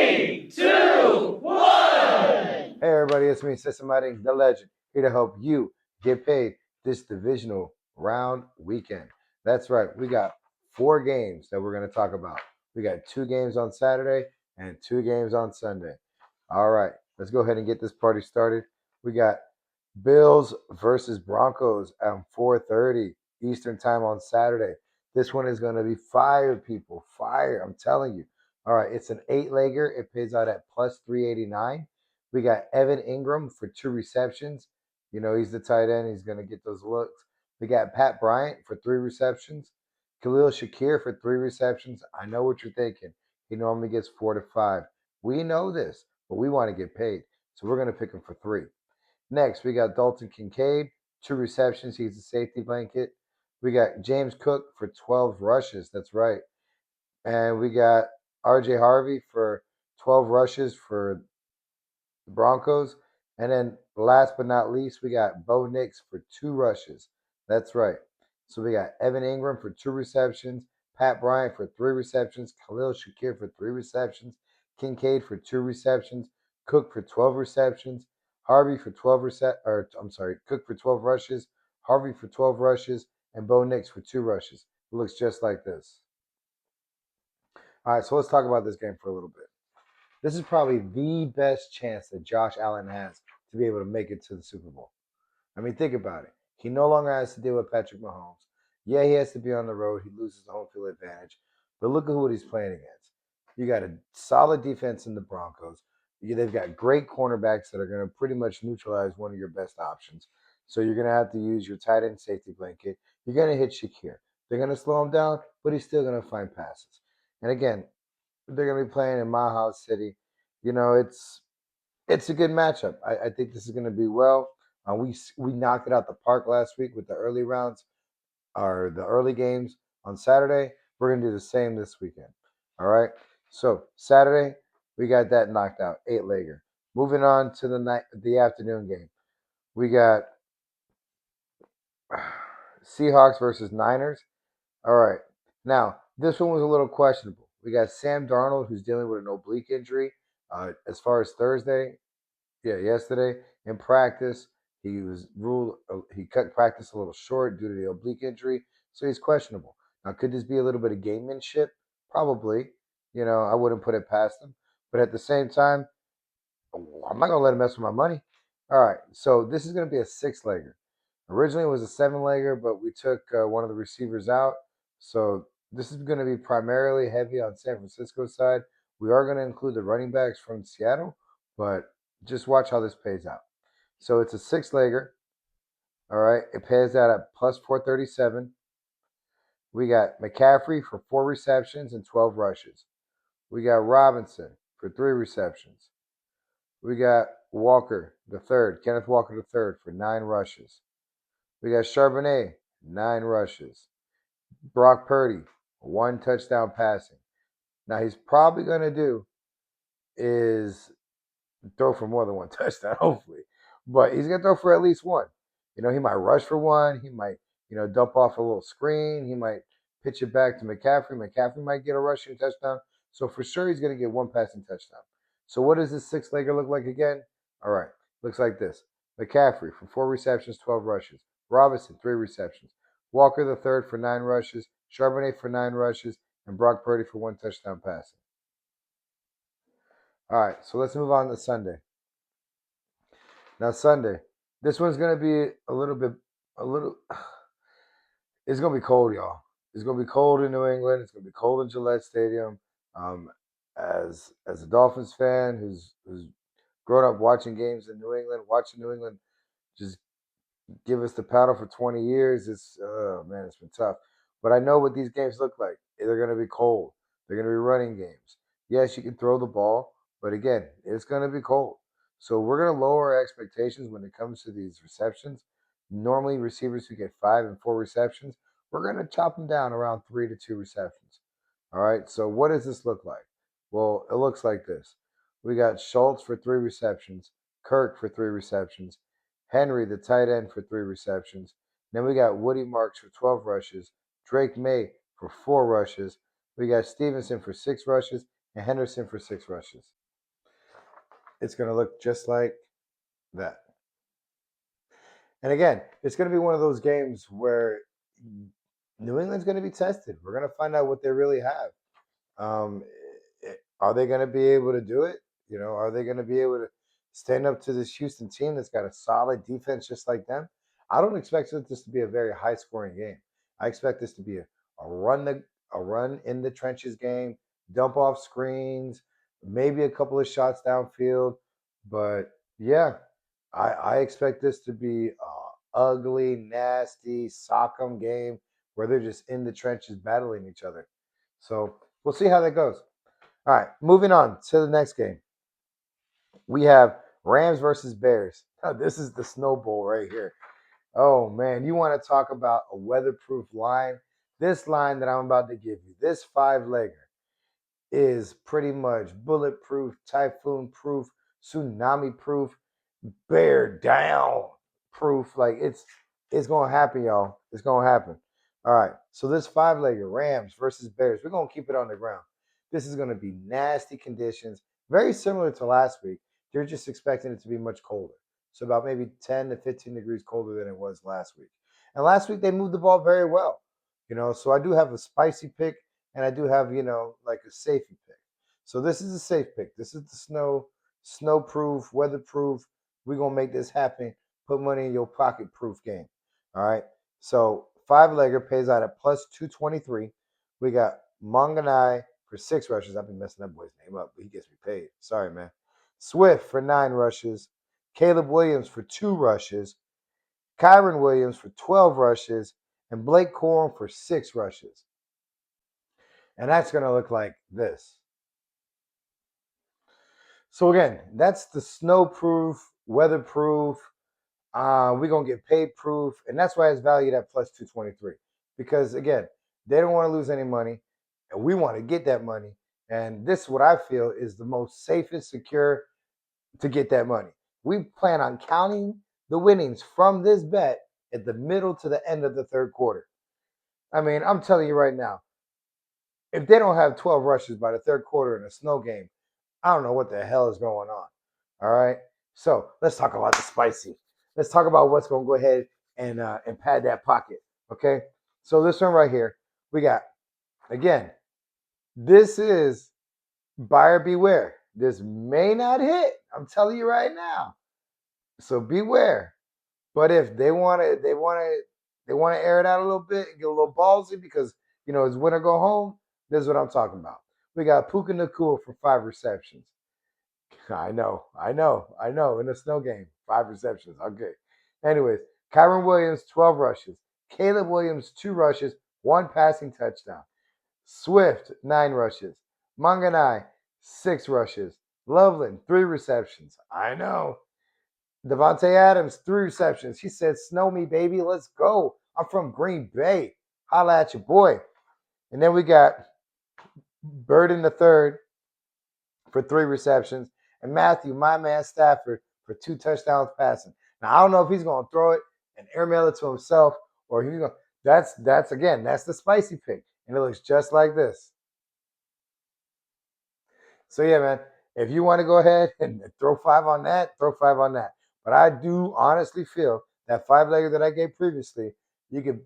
Three, two, one. Hey everybody, it's me, Systematic the Legend, here to help you get paid this divisional round weekend. That's right, we got 4 games that we're going to talk about. We got 2 games on Saturday and 2 games on Sunday. All right, let's go ahead and get this party started. We got Bills versus Broncos at 4:30 Eastern time on Saturday. This one is going to be fire, people. Fire, I'm telling you. All right, it's an 8-legger. It pays out at plus 389. We got Evan Ingram for 2 receptions. You know, he's the tight end. He's going to get those looks. We got Pat Bryant for 3 receptions. Khalil Shakir for 3 receptions. I know what you're thinking. He normally gets 4 to 5. We know this, but we want to get paid. So we're going to pick him for 3. Next, we got Dalton Kincaid, 2 receptions. He's a safety blanket. We got James Cook for 12 rushes. That's right. And we got RJ Harvey for 12 rushes for the Broncos. And then last but not least, we got Bo Nix for 2 rushes. That's right. So we got Evan Ingram for 2 receptions, Pat Bryant for 3 receptions, Khalil Shakir for 3 receptions, Kincaid for 2 receptions, Cook for 12 receptions, Harvey for 12 Cook for 12 rushes, Harvey for 12 rushes, and Bo Nix for 2 rushes. It looks just like this. All right, so let's talk about this game for a little bit. This is probably the best chance that Josh Allen has to be able to make it to the Super Bowl. I mean, think about it. He no longer has to deal with Patrick Mahomes. Yeah, he has to be on the road. He loses the home field advantage. But look at who he's playing against. You got a solid defense in the Broncos. They've got great cornerbacks that are going to pretty much neutralize one of your best options. So you're going to have to use your tight end safety blanket. You're going to hit Shakir. They're going to slow him down, but he's still going to find passes. And again, they're going to be playing in Mile House City. You know, it's a good matchup. I think this is going to be well. We knocked it out the park last week with the early rounds or the early games on Saturday. We're going to do the same this weekend. All right. So Saturday we got that knocked out, 8-legger. Moving on to the afternoon game. We got Seahawks versus Niners. All right. Now, this one was a little questionable. We got Sam Darnold, who's dealing with an oblique injury. As far as yesterday in practice, he was ruled. He cut practice a little short due to the oblique injury, so he's questionable. Now, could this be a little bit of gamemanship? Probably. You know, I wouldn't put it past him. But at the same time, I'm not gonna let him mess with my money. All right, so this is gonna be a 6-legger. Originally, it was a 7-legger, but we took one of the receivers out. So this is going to be primarily heavy on San Francisco's side. We are going to include the running backs from Seattle, but just watch how this pays out. So it's a 6-legger. All right, it pays out at plus 437. We got McCaffrey for 4 receptions and 12 rushes. We got Robinson for 3 receptions. We got Walker the third, Kenneth Walker the third for 9 rushes. We got Charbonnet, 9 rushes. Brock Purdy, 1 touchdown passing. Now he's probably going to do is throw for more than 1 touchdown, hopefully. But he's going to throw for at least one. You know, he might rush for one. He might, dump off a little screen. He might pitch it back to McCaffrey. McCaffrey might get a rushing touchdown. So for sure he's going to get 1 passing touchdown. So what does this 6-legger look like again? All right, looks like this. McCaffrey for 4 receptions, 12 rushes. Robinson, 3 receptions. Walker the third for 9 rushes. Charbonnet for 9 rushes. And Brock Purdy for 1 touchdown passing. All right, so let's move on to Sunday. Now Sunday, this one's gonna be it's gonna be cold, y'all. It's gonna be cold in New England. It's gonna be cold in Gillette Stadium. Um, as a Dolphins fan who's grown up watching games in New England, watching New England just give us the paddle for 20 years. It's man, it's been tough. But I know what these games look like. They're going to be cold. They're going to be running games. Yes, you can throw the ball, but again, it's going to be cold. So we're going to lower our expectations when it comes to these receptions. Normally, receivers who get 5 and 4 receptions, we're going to chop them down around 3 to 2 receptions. All right. So what does this look like? Well, it looks like this. We got Schultz for 3 receptions, Kirk for 3 receptions, Henry, the tight end, for 3 receptions. Then we got Woody Marks for 12 rushes, Drake May for 4 rushes. We got Stevenson for 6 rushes, and Henderson for 6 rushes. It's going to look just like that. And again, it's going to be one of those games where New England's going to be tested. We're going to find out what they really have. Um, are they going to be able to do it? Are they going to be able to stand up to this Houston team that's got a solid defense just like them? I don't expect this to be a very high scoring game. I expect this to be a run in the trenches game, dump off screens, maybe a couple of shots downfield. But yeah, I expect this to be a ugly, nasty sock'em game where they're just in the trenches battling each other. So we'll see how that goes. All right, moving on to the next game. We have Rams versus Bears. Now, this is the snowball right here. Oh, man, you want to talk about a weatherproof line? This line that I'm about to give you, this 5-legger, is pretty much bulletproof, typhoon proof, tsunami proof, bear down proof. Like it's gonna happen, y'all. It's gonna happen. All right. So this 5-legger Rams versus Bears, we're gonna keep it on the ground. This is gonna be nasty conditions, very similar to last week. They're just expecting it to be much colder. So about maybe 10 to 15 degrees colder than it was last week. And last week they moved the ball very well. So I do have a spicy pick and I do have, like a safety pick. So this is a safe pick. This is the snowproof, weatherproof. We're gonna make this happen. Put money in your pocket proof game. All right. So 5-legger pays out at plus 223. We got Monganai for 6 rushes. I've been messing that boy's name up, but he gets me paid. Sorry, man. Swift for 9 rushes. Caleb Williams for 2 rushes. Kyron Williams for 12 rushes. And Blake Corum for 6 rushes. And that's going to look like this. So again, that's the snowproof, weatherproof. We're going to get paid proof. And that's why it's valued at plus 223. Because again, they don't want to lose any money. And we want to get that money. And this is what I feel is the most safest, secure to get that money. We plan on counting the winnings from this bet at the middle to the end of the third quarter. I mean, I'm telling you right now, if they don't have 12 rushes by the third quarter in a snow game, I don't know what the hell is going on. All right. So let's talk about the spicy. Let's talk about what's going to go ahead and pad that pocket. Okay. So this one right here, we got, again, this is buyer beware. This may not hit. I'm telling you right now. So beware. But if they want to air it out a little bit and get a little ballsy because it's win or go home. This is what I'm talking about. We got Puka Nakua for 5 receptions. I know. In a snow game, 5 receptions. Okay. Anyways, Kyron Williams, 12 rushes. Caleb Williams, 2 rushes, 1 passing touchdown. Swift, 9 rushes. Manganai, 6 rushes. Loveland, 3 receptions. I know. Devontae Adams, 3 receptions. He said, snow me, baby. Let's go. I'm from Green Bay. Holla at your boy. And then we got Burden the third for 3 receptions. And Matthew, my man Stafford, for 2 touchdowns passing. Now, I don't know if he's going to throw it and airmail it to himself or he's going to. That's the spicy pick. And it looks just like this. So, yeah, man, if you want to go ahead and throw 5 on that, throw 5 on that. But I do honestly feel that 5-legger that I gave previously, you could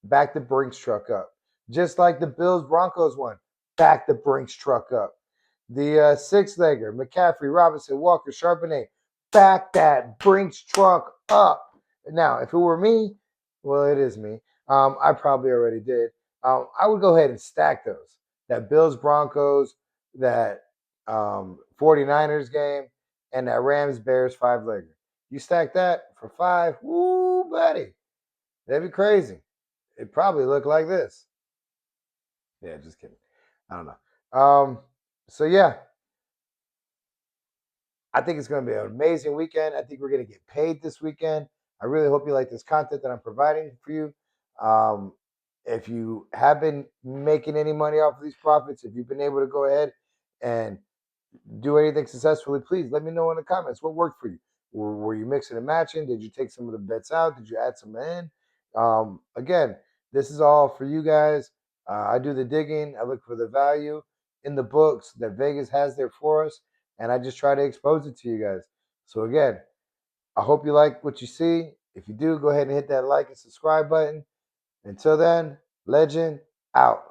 back the Brinks truck up. Just like the Bills-Broncos one, back the Brinks truck up. The 6-legger, McCaffrey, Robinson, Walker, Charbonnet, back that Brinks truck up. Now, if it were me, well, it is me. I probably already did. I would go ahead and stack those. That Bills-Broncos, that 49ers game, and that Rams-Bears 5-legger. You stack that for 5, woo, buddy. That'd be crazy. It probably look like this. Yeah, just kidding. I don't know. So yeah, I think it's going to be an amazing weekend. I think we're going to get paid this weekend. I really hope you like this content that I'm providing for you. If you have been making any money off of these profits, if you've been able to go ahead and do anything successfully, please let me know in the comments what worked for you. Were you mixing and matching? Did you take some of the bets out? Did you add some in? Again, this is all for you guys. I do the digging. I look for the value. in the books that Vegas has there for us, and I just try to expose it to you guys. So again, I hope you like what you see. If you do, go ahead and hit that like and subscribe button. Until then, legend out.